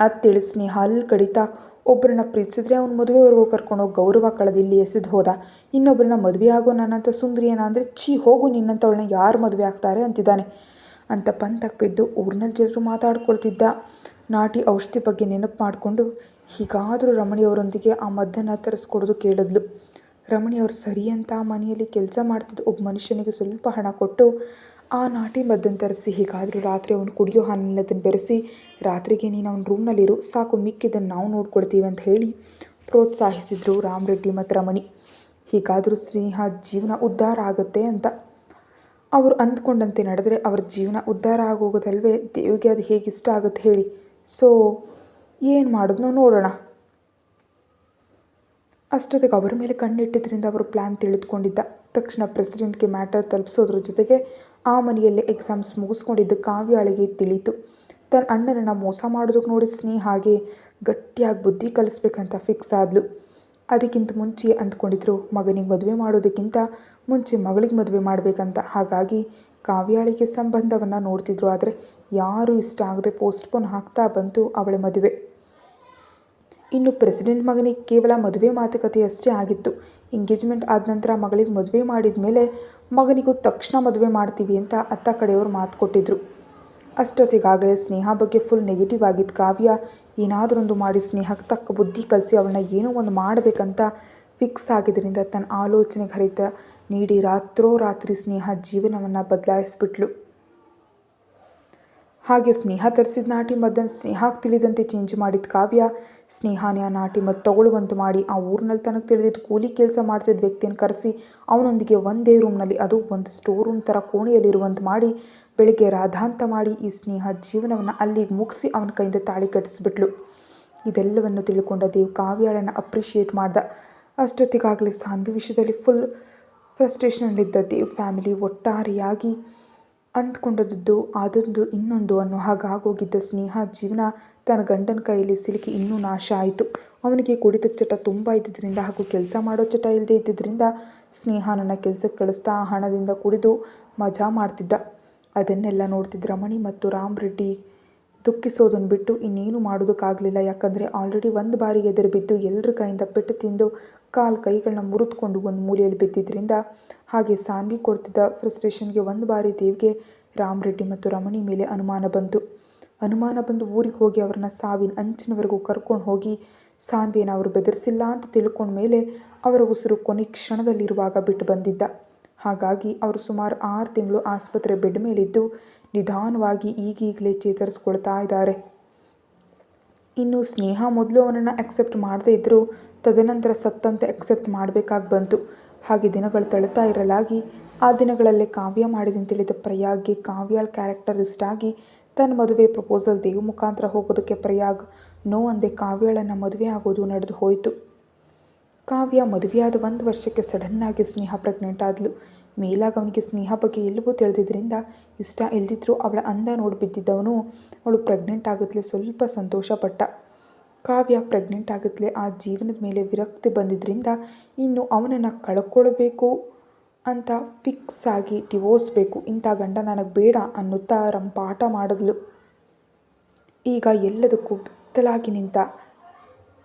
ಅದು ತಿಳಿ ಸ್ನೇಹ ಅಲ್ಲಿ ಕಡಿತಾ ಒಬ್ಬರನ್ನ ಪ್ರೀತಿಸಿದ್ರೆ ಅವ್ನ ಮದುವೆವರೆಗೂ ಕರ್ಕೊಂಡೋಗಿ ಗೌರವ ಕಳೆದು ಇಲ್ಲಿ ಎಸೆದು ಹೋದ. ಇನ್ನೊಬ್ಬರನ್ನ ಮದುವೆ ಆಗೋ ನನ್ನಂಥ ಸುಂದರಿಯನ ಅಂದರೆ ಹೋಗು ನಿನ್ನಂಥವಳನ್ನ ಯಾರು ಮದುವೆ ಆಗ್ತಾರೆ ಅಂತಿದ್ದಾನೆ ಅಂತ ಪಂತಕ್ಕೆ ಬಿದ್ದು ಊರಿನಲ್ಲಿ ಜನರು ಮಾತಾಡ್ಕೊಳ್ತಿದ್ದ ನಾಟಿ ಔಷಧಿ ಬಗ್ಗೆ ನೆನಪು ಮಾಡಿಕೊಂಡು ಹೀಗಾದರೂ ರಮಣಿಯವರೊಂದಿಗೆ ಆ ಮದ್ದನ್ನು ತರಿಸ್ಕೊಡೋದು ಕೇಳಿದ್ಲು. ರಮಣಿಯವರು ಸರಿ ಅಂತ ಆ ಮನೆಯಲ್ಲಿ ಕೆಲಸ ಮಾಡ್ತಿದ್ದ ಒಬ್ಬ ಮನುಷ್ಯನಿಗೆ ಸ್ವಲ್ಪ ಹಣ ಕೊಟ್ಟು ಆ ನಾಟಿ ಮದ್ದನ್ನು ತರಿಸಿ ಹೀಗಾದರೂ ರಾತ್ರಿ ಅವನು ಕುಡಿಯೋ ಹಾಲನ್ನೆಲ್ಲದನ್ನು ಬೆರೆಸಿ ರಾತ್ರಿಗೆ ನೀನು ಅವನ ರೂಮ್ನಲ್ಲಿರು, ಸಾಕು ಮಿಕ್ಕಿದ್ದನ್ನು ನಾವು ನೋಡ್ಕೊಳ್ತೀವಿ ಅಂತ ಹೇಳಿ ಪ್ರೋತ್ಸಾಹಿಸಿದ್ರು ರಾಮ್ ರೆಡ್ಡಿ ಮತ್ತು ರಮಣಿ. ಹೀಗಾದರೂ ಸ್ನೇಹ ಜೀವನ ಉದ್ಧಾರ ಆಗುತ್ತೆ ಅಂತ. ಅವರು ಅಂದ್ಕೊಂಡಂತೆ ನಡೆದರೆ ಅವರ ಜೀವನ ಉದ್ಧಾರ ಆಗೋಗೋದಲ್ವೇ ದೇವ್ಗೆ ಅದು ಹೇಗೆ ಇಷ್ಟ ಆಗುತ್ತೆ ಹೇಳಿ. ಸೊ ಏನು ಮಾಡಿದ್ನೋ ನೋಡೋಣ. ಅಷ್ಟೊತ್ತಿಗೆ ಅವರ ಮೇಲೆ ಕಣ್ಣಿಟ್ಟಿದ್ದರಿಂದ ಅವರು ಪ್ಲ್ಯಾನ್ ತಿಳಿದುಕೊಂಡಿದ್ದ. ತಕ್ಷಣ ಪ್ರೆಸಿಡೆಂಟ್ಗೆ ಮ್ಯಾಟರ್ ತಲುಪಿಸೋದ್ರ ಜೊತೆಗೆ ಆ ಮನೆಯಲ್ಲೇ ಎಕ್ಸಾಮ್ಸ್ ಮುಗಿಸ್ಕೊಂಡಿದ್ದ ಕಾವ್ಯಾಳಿಗೆ ತಿಳಿಯಿತು. ತನ್ನ ಅಣ್ಣನನ್ನು ಮೋಸ ಮಾಡೋದಕ್ಕೆ ನೋಡಿ ಸ್ನೇಹಾಗೆ ಗಟ್ಟಿಯಾಗಿ ಬುದ್ಧಿ ಕಲಿಸ್ಬೇಕಂತ ಫಿಕ್ಸ್ ಆದ್ಲು. ಅದಕ್ಕಿಂತ ಮುಂಚೆ ಅಂದ್ಕೊಂಡಿದ್ರು ಮಗನಿಗೆ ಮದುವೆ ಮಾಡೋದಕ್ಕಿಂತ ಮುಂಚೆ ಮಗಳಿಗೆ ಮದುವೆ ಮಾಡಬೇಕಂತ. ಹಾಗಾಗಿ ಕಾವ್ಯಾಳಿಗೆ ಸಂಬಂಧವನ್ನು ನೋಡ್ತಿದ್ರು. ಆದರೆ ಯಾರೂ ಇಷ್ಟ ಆಗದೆ ಪೋಸ್ಟ್ಪೋನ್ ಆಗ್ತಾ ಬಂತು ಅವಳ ಮದುವೆ. ಇನ್ನು ಪ್ರೆಸಿಡೆಂಟ್ ಮಗನಿಗೆ ಕೇವಲ ಮದುವೆ ಮಾತುಕತೆಯಷ್ಟೇ ಆಗಿತ್ತು. ಎಂಗೇಜ್ಮೆಂಟ್ ಆದ ನಂತರ ಮಗಳಿಗೆ ಮದುವೆ ಮಾಡಿದ ಮೇಲೆ ಮಗನಿಗೂ ತಕ್ಷಣ ಮದುವೆ ಮಾಡ್ತೀವಿ ಅಂತ ಅತ್ತ ಕಡೆಯವರು ಮಾತು ಕೊಟ್ಟಿದ್ರು. ಅಷ್ಟೊತ್ತಿಗಾಗಲೇ ಸ್ನೇಹ ಬಗ್ಗೆ ಫುಲ್ ನೆಗೆಟಿವ್ ಆಗಿದ್ದು ಕಾವ್ಯ ಏನಾದರೊಂದು ಮಾಡಿ ಸ್ನೇಹಕ್ಕೆ ತಕ್ಕ ಬುದ್ಧಿ ಕಲಿಸಿ ಅವಳನ್ನ ಏನೋ ಒಂದು ಮಾಡಬೇಕಂತ ಫಿಕ್ಸ್ ಆಗಿದ್ದರಿಂದ ತನ್ನ ಆಲೋಚನೆಗೆ ಹರಿತ ನೀಡಿ ರಾತ್ರೋರಾತ್ರಿ ಸ್ನೇಹ ಜೀವನವನ್ನು ಬದಲಾಯಿಸ್ಬಿಟ್ಲು. ಹಾಗೆ ಸ್ನೇಹ ತರಿಸಿದ ನಾಟಿ ಮದ್ದನ್ನು ಸ್ನೇಹಕ್ಕೆ ತಿಳಿದಂತೆ ಚೇಂಜ್ ಮಾಡಿದ ಕಾವ್ಯ ಸ್ನೇಹನೇ ಆ ನಾಟಿ ಮದ್ದು ತಗೊಳ್ಳುವಂತೆ ಮಾಡಿ ಆ ಊರಿನಲ್ಲಿ ತನಗೆ ತಿಳಿದಿದ್ದು ಕೂಲಿ ಕೆಲಸ ಮಾಡ್ತಿದ್ದ ವ್ಯಕ್ತಿಯನ್ನು ಕರೆಸಿ ಅವನೊಂದಿಗೆ ಒಂದೇ ರೂಮ್ನಲ್ಲಿ, ಅದು ಒಂದು ಸ್ಟೋರ್ ರೂಮ್ ಥರ ಕೋಣೆಯಲ್ಲಿರುವಂತೆ ಮಾಡಿ ಬೆಳಿಗ್ಗೆ ರಾಧಾಂತ ಮಾಡಿ ಈ ಸ್ನೇಹ ಜೀವನವನ್ನು ಅಲ್ಲಿಗೆ ಮುಗಿಸಿ ಅವನ ಕೈಯಿಂದ ತಾಳಿ ಕಟ್ಟಿಸ್ಬಿಟ್ಲು. ಇದೆಲ್ಲವನ್ನು ತಿಳ್ಕೊಂಡ ದೇವ್ ಕಾವ್ಯಾಳನ್ನು ಅಪ್ರಿಷಿಯೇಟ್ ಮಾಡ್ದ. ಅಷ್ಟೊತ್ತಿಗಾಗಲೇ ಸಾನ್ವಿ ವಿಷಯದಲ್ಲಿ ಫುಲ್ ಫ್ರಸ್ಟ್ರೇಷನಲ್ಲಿದ್ದ ದೇವ್ ಫ್ಯಾಮಿಲಿ ಒಟ್ಟಾರೆಯಾಗಿ ಅಂದ್ಕೊಂಡದ್ದು ಅದೊಂದು ಇನ್ನೊಂದು ಅನ್ನೋ ಹಾಗಾಗೋಗಿದ್ದ ಸ್ನೇಹ ಜೀವನ ತನ್ನ ಗಂಡನ ಕೈಯಲ್ಲಿ ಸಿಲುಕಿ ಇನ್ನೂ ನಾಶ ಆಯಿತು. ಅವನಿಗೆ ಕುಡಿತದ ಚಟ ತುಂಬ ಇದ್ದಿದ್ದರಿಂದ ಹಾಗೂ ಕೆಲಸ ಮಾಡೋ ಚಟ ಇಲ್ಲದೆ ಇದ್ದಿದ್ದರಿಂದ ಸ್ನೇಹನನ್ನು ಕೆಲಸಕ್ಕೆ ಕಳಿಸ್ತಾ ಹಣದಿಂದ ಕುಡಿದು ಮಜಾ ಮಾಡ್ತಿದ್ದ. ಅದನ್ನೆಲ್ಲ ನೋಡ್ತಿದ್ದ ರಮಣಿ ಮತ್ತು ರಾಮ್ ರೆಡ್ಡಿ ದುಃಖಿಸೋದನ್ನು ಬಿಟ್ಟು ಇನ್ನೇನು ಮಾಡೋದಕ್ಕಾಗಲಿಲ್ಲ. ಯಾಕಂದರೆ ಆಲ್ರೆಡಿ ಒಂದು ಬಾರಿ ಎದುರು ಬಿದ್ದು ಎಲ್ಲರ ಕೈಯಿಂದ ಪೆಟ್ಟು ತಿಂದು ಕಾಲು ಕೈಗಳನ್ನ ಮುರಿದುಕೊಂಡು ಒಂದು ಮೂಲೆಯಲ್ಲಿ ಬಿದ್ದಿದ್ದರಿಂದ, ಹಾಗೆ ಸಾನ್ವಿ ಕೊಡ್ತಿದ್ದ ಫ್ರಸ್ಟ್ರೇಷನ್ಗೆ ಒಂದು ಬಾರಿ ದೇವ್ಗೆ ರಾಮ್ ರೆಡ್ಡಿ ಮತ್ತು ರಮಣಿ ಮೇಲೆ ಅನುಮಾನ ಬಂದು ಊರಿಗೆ ಹೋಗಿ ಅವ್ರನ್ನ ಸಾವಿನ ಅಂಚಿನವರೆಗೂ ಕರ್ಕೊಂಡು ಹೋಗಿ ಸಾನ್ವಿಯನ್ನು ಅವರು ಬೆದರಿಸಿಲ್ಲ ಅಂತ ತಿಳ್ಕೊಂಡ ಮೇಲೆ ಅವರ ಉಸಿರು ಕೊನೆ ಕ್ಷಣದಲ್ಲಿರುವಾಗ ಬಿಟ್ಟು ಬಂದಿದ್ದ. ಹಾಗಾಗಿ ಅವರು ಸುಮಾರು 6 ತಿಂಗಳು ಆಸ್ಪತ್ರೆ ಬೆಡ್ ಮೇಲಿದ್ದು ನಿಧಾನವಾಗಿ ಈಗೀಗಲೇ ಚೇತರಿಸ್ಕೊಳ್ತಾ ಇದ್ದಾರೆ. ಇನ್ನು ಸ್ನೇಹ ಮೊದಲು ಅವನನ್ನು ಅಕ್ಸೆಪ್ಟ್ ಮಾಡದೇ ಇದ್ದರೂ ತದನಂತರ ಸತ್ತಂತೆ ಅಕ್ಸೆಪ್ಟ್ ಮಾಡಬೇಕಾಗಿ ಬಂತು. ಹಾಗೆ ದಿನಗಳು ತಳ್ತಾ ಇರಲಾಗಿ ಆ ದಿನಗಳಲ್ಲೇ ಕಾವ್ಯ ಮಾಡಿದಂತ ತಿಳಿದ ಪ್ರಯಾಗ್ಗೆ ಕಾವ್ಯಾಳ ಕ್ಯಾರೆಕ್ಟರ್ ಇಷ್ಟ ಆಗಿ ತನ್ನ ಮದುವೆ ಪ್ರಪೋಸಲ್ ದೇವ್ ಮುಖಾಂತರ ಹೋಗೋದಕ್ಕೆ ಪ್ರಯಾಗ್ ನೋ ಅಂದೆ ಕಾವ್ಯಾಳನ್ನು ಮದುವೆ ಆಗೋದು ನಡೆದು ಹೋಯಿತು. ಕಾವ್ಯ ಮದುವೆಯಾದ 1 ವರ್ಷಕ್ಕೆ ಸಡನ್ನಾಗಿ ಸ್ನೇಹ ಪ್ರೆಗ್ನೆಂಟ್ ಆದ್ಲು. ಮೇಲಾಗ ಅವನಿಗೆ ಸ್ನೇಹ ಬಗ್ಗೆ ಎಲ್ಲವೂ ತಿಳಿದಿದ್ದರಿಂದ ಇಷ್ಟ ಇಲ್ದಿದ್ರೂ ಅವಳ ಅಂದ ನೋಡಿ ಬಿದ್ದಿದ್ದವನು ಅವಳು ಪ್ರೆಗ್ನೆಂಟ್ ಆಗತ್ಲೆ ಸ್ವಲ್ಪ ಸಂತೋಷಪಟ್ಟ. ಕಾವ್ಯ ಪ್ರೆಗ್ನೆಂಟ್ ಆಗತ್ಲೆ ಆ ಜೀವನದ ಮೇಲೆ ವಿರಕ್ತಿ ಬಂದಿದ್ದರಿಂದ ಇನ್ನು ಅವನನ್ನು ಕಳ್ಕೊಳ್ಬೇಕು ಅಂತ ಫಿಕ್ಸ್ ಆಗಿ ಡಿವೋರ್ಸ್ ಬೇಕು, ಇಂಥ ಗಂಡ ನನಗೆ ಬೇಡ ಅನ್ನುತ್ತಾ ರಂಪಾಟ ಮಾಡಿದ್ಲು. ಈಗ ಎಲ್ಲದಕ್ಕೂ ಬೆತ್ತಲಾಗಿ ನಿಂತ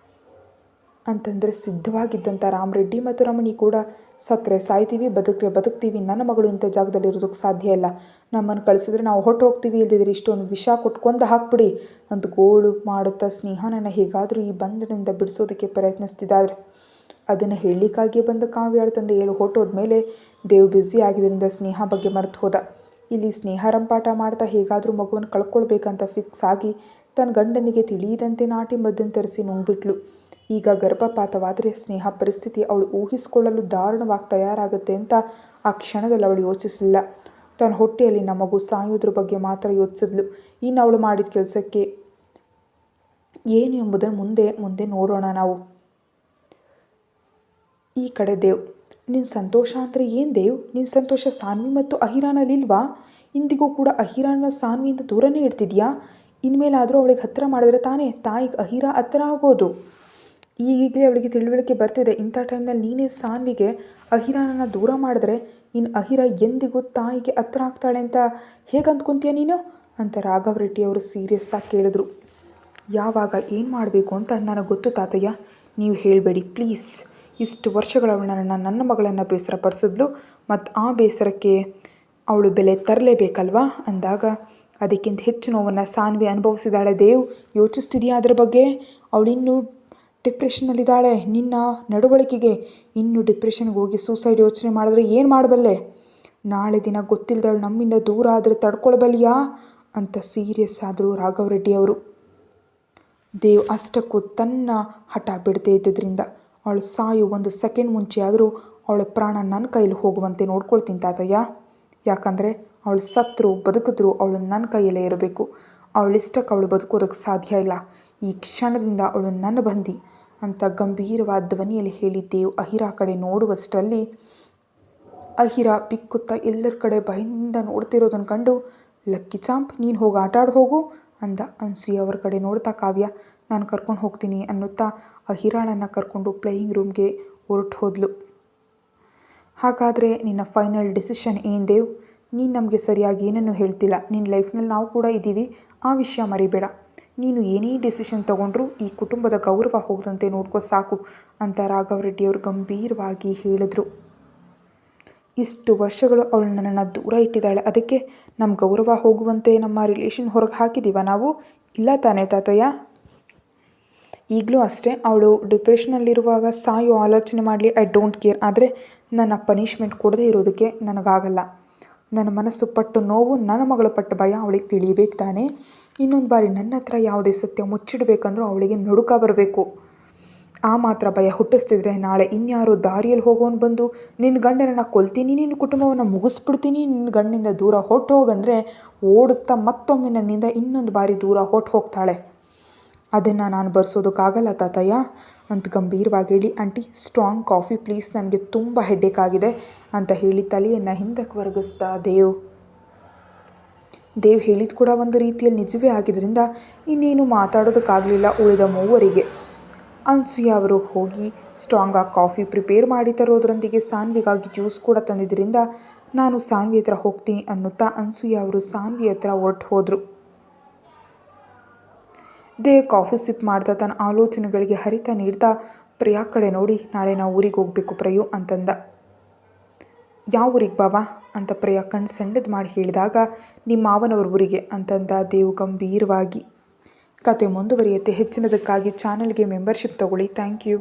ಅಂತಂದರೆ ಸಿದ್ಧವಾಗಿದ್ದಂಥ ರಾಮ್ ರೆಡ್ಡಿ ಮತ್ತು ರಮಣಿ ಕೂಡ ಸತ್ತರೆ ಸಾಯ್ತೀವಿ, ಬದುಕ್ರೆ ಬದುಕ್ತೀವಿ, ನನ್ನ ಮಗಳು ಇಂಥ ಜಾಗದಲ್ಲಿ ಇರೋದಕ್ಕೆ ಸಾಧ್ಯ ಇಲ್ಲ, ನಮ್ಮನ್ನು ಕಳಿಸಿದ್ರೆ ನಾವು ಹೊಟ್ಟು ಹೋಗ್ತೀವಿ, ಇಲ್ಲದಿದ್ರೆ ಇಷ್ಟೊಂದು ವಿಷ ಕೊಟ್ಕೊಂಡು ಹಾಕ್ಬಿಡಿ ಅಂತ ಗೋಳು ಮಾಡುತ್ತಾ ಸ್ನೇಹನನ್ನು ಹೇಗಾದರೂ ಈ ಬಂಧನದಿಂದ ಬಿಡಿಸೋದಕ್ಕೆ ಪ್ರಯತ್ನಿಸ್ತಿದ್ದಾರೆ. ಅದನ್ನು ಹೇಳಲಿಕ್ಕಾಗಿಯೇ ಬಂದ ಕಾವ್ಯಾಳ ತಂದೆ ಹೊಟ್ಟೋದ ಮೇಲೆ ದೇವ್ ಬ್ಯುಸಿ ಆಗಿದ್ದರಿಂದ ಸ್ನೇಹ ಬಗ್ಗೆ ಮರೆತು ಹೋದ. ಇಲ್ಲಿ ಸ್ನೇಹ ರಂಪಾಟ ಮಾಡ್ತಾ ಹೇಗಾದರೂ ಮಗುವನ್ನು ಕಳ್ಕೊಳ್ಬೇಕಂತ ಫಿಕ್ಸ್ ಆಗಿ ತನ್ನ ಗಂಡನಿಗೆ ತಿಳಿಯದಂತೆ ನಾಟಿ ಮದ್ದನ್ನು ತರಿಸಿ ನುಂಗ್ಬಿಟ್ಲು. ಈಗ ಗರ್ಭಪಾತವಾದರೆ ಸ್ನೇಹ ಪರಿಸ್ಥಿತಿ ಅವಳು ಊಹಿಸಿಕೊಳ್ಳಲು ದಾರುಣವಾಗಿ ತಯಾರಾಗುತ್ತೆ ಅಂತ ಆ ಕ್ಷಣದಲ್ಲಿ ಅವಳು ಯೋಚಿಸಲಿಲ್ಲ. ತನ್ನ ಹೊಟ್ಟೆಯಲ್ಲಿನ ಮಗು ಸಾಯೋದ್ರ ಬಗ್ಗೆ ಮಾತ್ರ ಯೋಚಿಸಿದ್ಲು. ಇನ್ನು ಅವಳು ಮಾಡಿದ ಕೆಲಸಕ್ಕೆ ಏನು ಎಂಬುದನ್ನು ಮುಂದೆ ನೋಡೋಣ ನಾವು. ಈ ಕಡೆ ದೇವ್, ನಿನ್ನ ಸಂತೋಷ ಅಂದರೆ ಏನು ದೇವ್? ನಿನ್ನ ಸಂತೋಷ ಸಾನ್ವಿ ಮತ್ತು ಅಹಿರಾನಲ್ಲಿಲ್ವಾ? ಇಂದಿಗೂ ಕೂಡ ಅಹಿರಾನ ಸಾನ್ವಿಯಿಂದ ದೂರನೇ ಇಡ್ತಿದ್ಯಾ? ಇನ್ಮೇಲಾದರೂ ಅವಳಿಗೆ ಹತ್ತಿರ ಮಾಡಿದ್ರೆ ತಾನೇ ತಾಯಿಗೆ ಅಹಿರಾ ಹತ್ತಿರ ಆಗೋದು. ಈಗೀಗಲೇ ಅವಳಿಗೆ ತಿಳುವಳಿಕೆ ಬರ್ತಿದೆ. ಇಂಥ ಟೈಮ್ನಲ್ಲಿ ನೀನೇ ಸಾನ್ವಿಗೆ ಅಹಿರಾನನ್ನು ದೂರ ಮಾಡಿದ್ರೆ ಇನ್ನು ಅಹಿರಾ ಎಂದಿಗೂ ತಾಯಿಗೆ ಹತ್ತಿರ ಆಗ್ತಾಳೆ ಅಂತ ಹೇಗೆ ಅಂದ್ಕೊತೀಯ ನೀನು ಅಂತ ರಾಘವ್ ರೆಡ್ಡಿ ಅವರು ಸೀರಿಯಸ್ ಆಗಿ ಕೇಳಿದ್ರು. ಯಾವಾಗ ಏನು ಮಾಡಬೇಕು ಅಂತ ನನಗೆ ಗೊತ್ತು ತಾತಯ್ಯ, ನೀವು ಹೇಳಬೇಡಿ ಪ್ಲೀಸ್. ಇಷ್ಟು ವರ್ಷಗಳವಳನ್ನು ನನ್ನ ಮಗಳನ್ನು ಬೇಸರ ಪಡಿಸಿದ್ಲು ಮತ್ತು ಆ ಬೇಸರಕ್ಕೆ ಅವಳು ಬೆಲೆ ತರಲೇಬೇಕಲ್ವಾ ಅಂದಾಗ, ಅದಕ್ಕಿಂತ ಹೆಚ್ಚು ನೋವನ್ನು ಸಾನ್ವಿ ಅನುಭವಿಸಿದಾಳೆ ದೇವ್. ಯೋಚಿಸ್ತಿದೆಯಾ ಅದರ ಬಗ್ಗೆ? ಅವಳಿನ್ನೂ ಡಿಪ್ರೆಷನ್ನಲ್ಲಿದ್ದಾಳೆ. ನಿನ್ನ ನಡವಳಿಕೆಗೆ ಇನ್ನೂ ಡಿಪ್ರೆಷನ್ಗೆ ಹೋಗಿ ಸೂಸೈಡ್ ಯೋಚನೆ ಮಾಡಿದ್ರೆ ಏನು ಮಾಡಬಲ್ಲೆ? ನಾಳೆ ದಿನ ಗೊತ್ತಿಲ್ಲದವಳು ನಮ್ಮಿಂದ ದೂರ ಆದರೆ ತಡ್ಕೊಳ್ಬಲ್ಯಾ ಅಂತ ಸೀರಿಯಸ್ ಆದರು ರಾಘವ್ ರೆಡ್ಡಿ ಅವರು. ದೇವ್ ಅಷ್ಟಕ್ಕೂ ತನ್ನ ಹಠ ಬಿಡದೇ ಇದ್ದಿದ್ದರಿಂದ ಅವಳು ಸಾಯು 1 ಸೆಕೆಂಡ್ ಮುಂಚೆ ಆದರೂ ಅವಳ ಪ್ರಾಣ ನನ್ನ ಕೈಲಿ ಹೋಗುವಂತೆ ನೋಡ್ಕೊಳ್ತೀನಿ ತಾತಯ್ಯ. ಯಾಕಂದರೆ ಅವಳು ಸತ್ರು ಬದುಕಿದ್ರು ಅವಳು ನನ್ನ ಕೈಯಲ್ಲೇ ಇರಬೇಕು. ಅವಳಿಷ್ಟಕ್ಕೆ ಅವಳು ಬದುಕೋದಕ್ಕೆ ಸಾಧ್ಯ ಇಲ್ಲ. ಈ ಕ್ಷಣದಿಂದ ಅವಳು ನನ್ನ ಬಂದಿ ಅಂತ ಗಂಭೀರವಾದ ಧ್ವನಿಯಲ್ಲಿ ಹೇಳಿದ್ದೇವು. ಅಹಿರಾ ಕಡೆ ನೋಡುವಷ್ಟರಲ್ಲಿ ಅಹಿರಾ ಬಿಕ್ಕುತ್ತಾ ಎಲ್ಲರ ಕಡೆ ಭಯದಿಂದ ನೋಡ್ತಿರೋದನ್ನು ಕಂಡು, ಲಕ್ಕಿ ಚಾಂಪ್ ನೀನು ಹೋಗಿ ಆಟಾಡಿ ಹೋಗು ಅಂದ. ಅನ್ಸೂಯ ಅವರ ಕಡೆ ನೋಡ್ತಾ ಕಾವ್ಯ ನಾನು ಕರ್ಕೊಂಡು ಹೋಗ್ತೀನಿ ಅನ್ನುತ್ತಾ ಅಹಿರಾಳನ್ನು ಕರ್ಕೊಂಡು ಪ್ಲೇಯಿಂಗ್ ರೂಮ್ಗೆ ಹೊರಟು ಹೋದ್ಲು. ಹಾಗಾದರೆ ನಿನ್ನ ಫೈನಲ್ ಡಿಸಿಷನ್ ಏನು ದೇವ್? ನೀನು ನಮಗೆ ಸರಿಯಾಗಿ ಏನನ್ನೂ ಹೇಳ್ತಿಲ್ಲ. ನಿನ್ನ ಲೈಫ್ನಲ್ಲಿ ನಾವು ಕೂಡ ಇದ್ದೀವಿ, ಆ ವಿಷಯ ಮರಿಬೇಡ. ನೀನು ಏನೇ ಡಿಸಿಷನ್ ತೊಗೊಂಡ್ರೂ ಈ ಕುಟುಂಬದ ಗೌರವ ಹೋಗದಂತೆ ನೋಡ್ಕೋ ಸಾಕು ಅಂತ ರಾಘವ್ ರೆಡ್ಡಿಯವರು ಗಂಭೀರವಾಗಿ ಹೇಳಿದ್ರು. ಇಷ್ಟು ವರ್ಷಗಳು ಅವಳು ನನ್ನನ್ನು ದೂರ ಇಟ್ಟಿದ್ದಾಳೆ, ಅದಕ್ಕೆ ನಮ್ಮ ಗೌರವ ಹೋಗುವಂತೆ ನಮ್ಮ ರಿಲೇಷನ್ ಹೊರಗೆ ಹಾಕಿದ್ದೀವ ನಾವು? ಇಲ್ಲ ತಾನೇ ತಾತಯ್ಯ? ಈಗಲೂ ಅಷ್ಟೇ, ಅವಳು ಡಿಪ್ರೆಷನಲ್ಲಿರುವಾಗ ಸಾಯೋ ಆಲೋಚನೆ ಮಾಡಲಿ, ಐ ಡೋಂಟ್ ಕೇರ್. ಆದರೆ ನನ್ನ ಪನಿಷ್ಮೆಂಟ್ ಕೊಡದೇ ಇರೋದಕ್ಕೆ ನನಗಾಗಲ್ಲ. ನನ್ನ ಮನಸ್ಸು ಪಟ್ಟು ನೋವು, ನನ್ನ ಮಗಳು ಪಟ್ಟ ಭಯ ಅವಳಿಗೆ ತಿಳಿಯಬೇಕು ತಾನೇ. ಇನ್ನೊಂದು ಬಾರಿ ನನ್ನ ಹತ್ರ ಯಾವುದೇ ಸತ್ಯ ಮುಚ್ಚಿಡಬೇಕಂದ್ರೂ ಅವಳಿಗೆ ನಡುಕ ಬರಬೇಕು. ಆ ಮಾತ್ರ ಭಯ ಹುಟ್ಟಿಸ್ತಿದ್ರೆ ನಾಳೆ ಇನ್ಯಾರೋ ದಾರಿಯಲ್ಲಿ ಹೋಗೋನು ಬಂದು ನಿನ್ನ ಗಂಡನನ್ನು ಕೊಲ್ತೀನಿ, ನಿನ್ನ ಕುಟುಂಬವನ್ನು ಮುಗಿಸ್ಬಿಡ್ತೀನಿ, ನಿನ್ನ ಗಂಡಿನಿಂದ ದೂರ ಹೊಟ್ಟು ಹೋಗಂದರೆ ಓಡುತ್ತಾ ಮತ್ತೊಮ್ಮೆ ನನ್ನಿಂದ ಇನ್ನೊಂದು ಬಾರಿ ದೂರ ಹೊಟ್ಟು ಹೋಗ್ತಾಳೆ. ಅದನ್ನು ನಾನು ಬರ್ಸೋದಕ್ಕಾಗಲ್ಲ ತಾತಯ್ಯ ಅಂತ ಗಂಭೀರವಾಗಿ ಹೇಳಿ, ಆಂಟಿ ಸ್ಟ್ರಾಂಗ್ ಕಾಫಿ ಪ್ಲೀಸ್, ನನಗೆ ತುಂಬ ಹೆಡ್ಡೇಕ್ ಆಗಿದೆ ಅಂತ ಹೇಳಿ ತಲೆಯನ್ನು ಹಿಂದಕ್ಕೆ ವರ್ಗಿಸ್ತಾ ದೇವ್ ಹೇಳಿದ ಕೂಡ ಒಂದು ರೀತಿಯಲ್ಲಿ ನಿಜವೇ ಆಗಿದ್ದರಿಂದ ಇನ್ನೇನು ಮಾತಾಡೋದಕ್ಕಾಗಲಿಲ್ಲ ಉಳಿದ ಮೂವರಿಗೆ. ಅನ್ಸೂಯ ಅವರು ಹೋಗಿ ಸ್ಟ್ರಾಂಗಾಗಿ ಕಾಫಿ ಪ್ರಿಪೇರ್ ಮಾಡಿ ತರೋದ್ರೊಂದಿಗೆ ಸಾನ್ವಿಗಾಗಿ ಜ್ಯೂಸ್ ಕೂಡ ತಂದಿದ್ದರಿಂದ ನಾನು ಸಾನ್ವಿ ಹತ್ರ ಹೋಗ್ತೀನಿ ಅನ್ನುತ್ತಾ ಅನ್ಸೂಯ ಅವರು ಸಾನ್ವಿ ಹತ್ರ ಹೊರಟು ಹೋದರು. ದೇವ್ ಕಾಫಿ ಸಿಪ್ ಮಾಡ್ತಾ ತನ್ನ ಆಲೋಚನೆಗಳಿಗೆ ಹರಿತ ನೀಡ್ತಾ ಪ್ರಿಯಾ ಕಡೆ ನೋಡಿ, ನಾಳೆ ನಾವು ಊರಿಗೆ ಹೋಗಬೇಕು ಪ್ರಯು ಅಂತಂದ. ಯಾವ ಊರಿಗೆ ಬಾವಾ ಅಂತ ಪ್ರಿಯಾ ಕಣ್ಣು ಸಣ್ಣದು ಮಾಡಿ ಹೇಳಿದಾಗ, ನಿಮ್ಮ ಮಾವನವ್ರ ಊರಿಗೆ ಅಂತಂದ ದೇವ್ ಗಂಭೀರವಾಗಿ. ಕತೆ ಮುಂದುವರಿಯುತ್ತೆ. ಹೆಚ್ಚಿನದಕ್ಕಾಗಿ ಚಾನಲ್ಗೆ ಮೆಂಬರ್ಶಿಪ್ ತಗೊಳ್ಳಿ. Thank you.